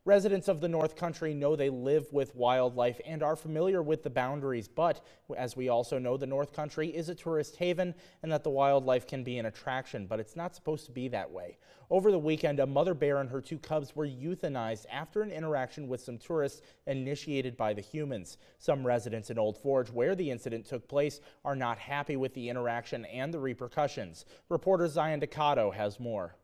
Residents of the North Country know they live with wildlife and are familiar with the boundaries, but as we also know, the North Country is a tourist haven and that the wildlife can be an attraction, but it's not supposed to be that way. Over the weekend, a mother bear and her 2 cubs were euthanized after an interaction with some tourists initiated by the humans. Some residents in Old Forge, where the incident took place, are not happy with the interaction and the repercussions. Reporter Zion Decado has more.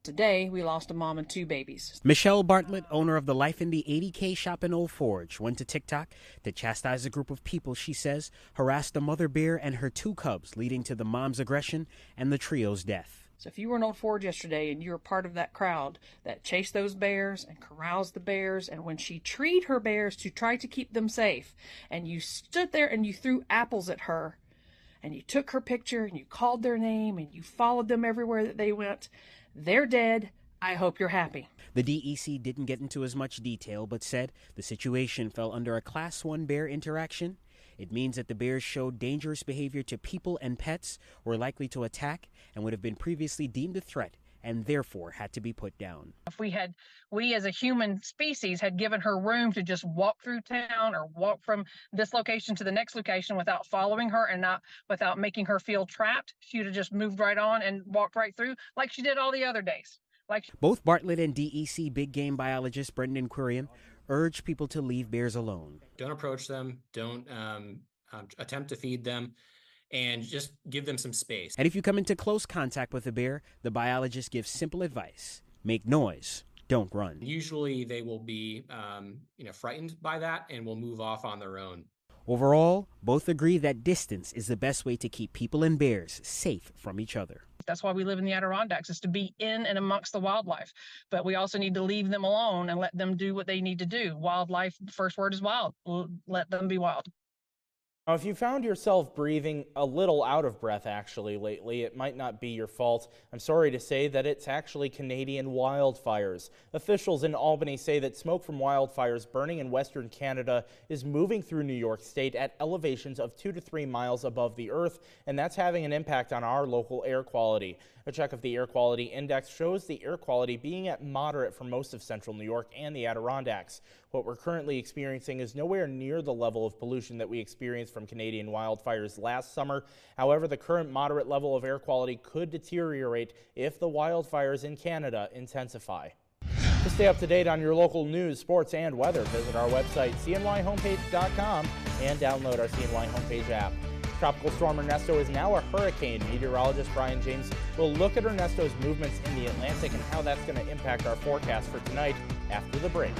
Today, we lost a mom and 2 babies. Michelle Bartlett, owner of the Life in the 80K shop in Old Forge, went to TikTok to chastise a group of people she says harassed a mother bear and her 2 cubs, leading to the mom's aggression and the trio's death. So if you were in Old Forge yesterday and you were part of that crowd that chased those bears and corrals the bears, and when she treed her bears to try to keep them safe, and you stood there and you threw apples at her, and you took her picture and you called their name and you followed them everywhere that they went, they're dead. I hope you're happy. The DEC didn't get into as much detail, but said the situation fell under a Class 1 bear interaction. It means that the bears showed dangerous behavior to people and pets, were likely to attack, and would have been previously deemed a threat, and therefore had to be put down. If we as a human species had given her room to just walk through town or walk from this location to the next location without following her and without making her feel trapped, she would have just moved right on and walked right through like she did all the other days. Both Bartlett and DEC big game biologist Brendan Quirian urge people to leave bears alone. Don't approach them. Don't attempt to feed them. And just give them some space. And if you come into close contact with a bear, the biologist gives simple advice. Make noise. Don't run. Usually they will be frightened by that and will move off on their own. Overall, both agree that distance is the best way to keep people and bears safe from each other. That's why we live in the Adirondacks, is to be in and amongst the wildlife. But we also need to leave them alone and let them do what they need to do. Wildlife, the first word is wild. Let them be wild. Now, if you found yourself breathing a little out of breath actually lately, it might not be your fault. I'm sorry to say that it's actually Canadian wildfires. Officials in Albany say that smoke from wildfires burning in Western Canada is moving through New York State at elevations of 2 to 3 miles above the earth, and that's having an impact on our local air quality. A check of the air quality index shows the air quality being at moderate for most of central New York and the Adirondacks. What we're currently experiencing is nowhere near the level of pollution that we experienced from Canadian wildfires last summer. However, the current moderate level of air quality could deteriorate if the wildfires in Canada intensify. To stay up to date on your local news, sports, and weather, visit our website, cnyhomepage.com, and download our CNY homepage app. Tropical storm Ernesto is now a hurricane. Meteorologist Brian James will look at Ernesto's movements in the Atlantic and how that's going to impact our forecast for tonight after the break.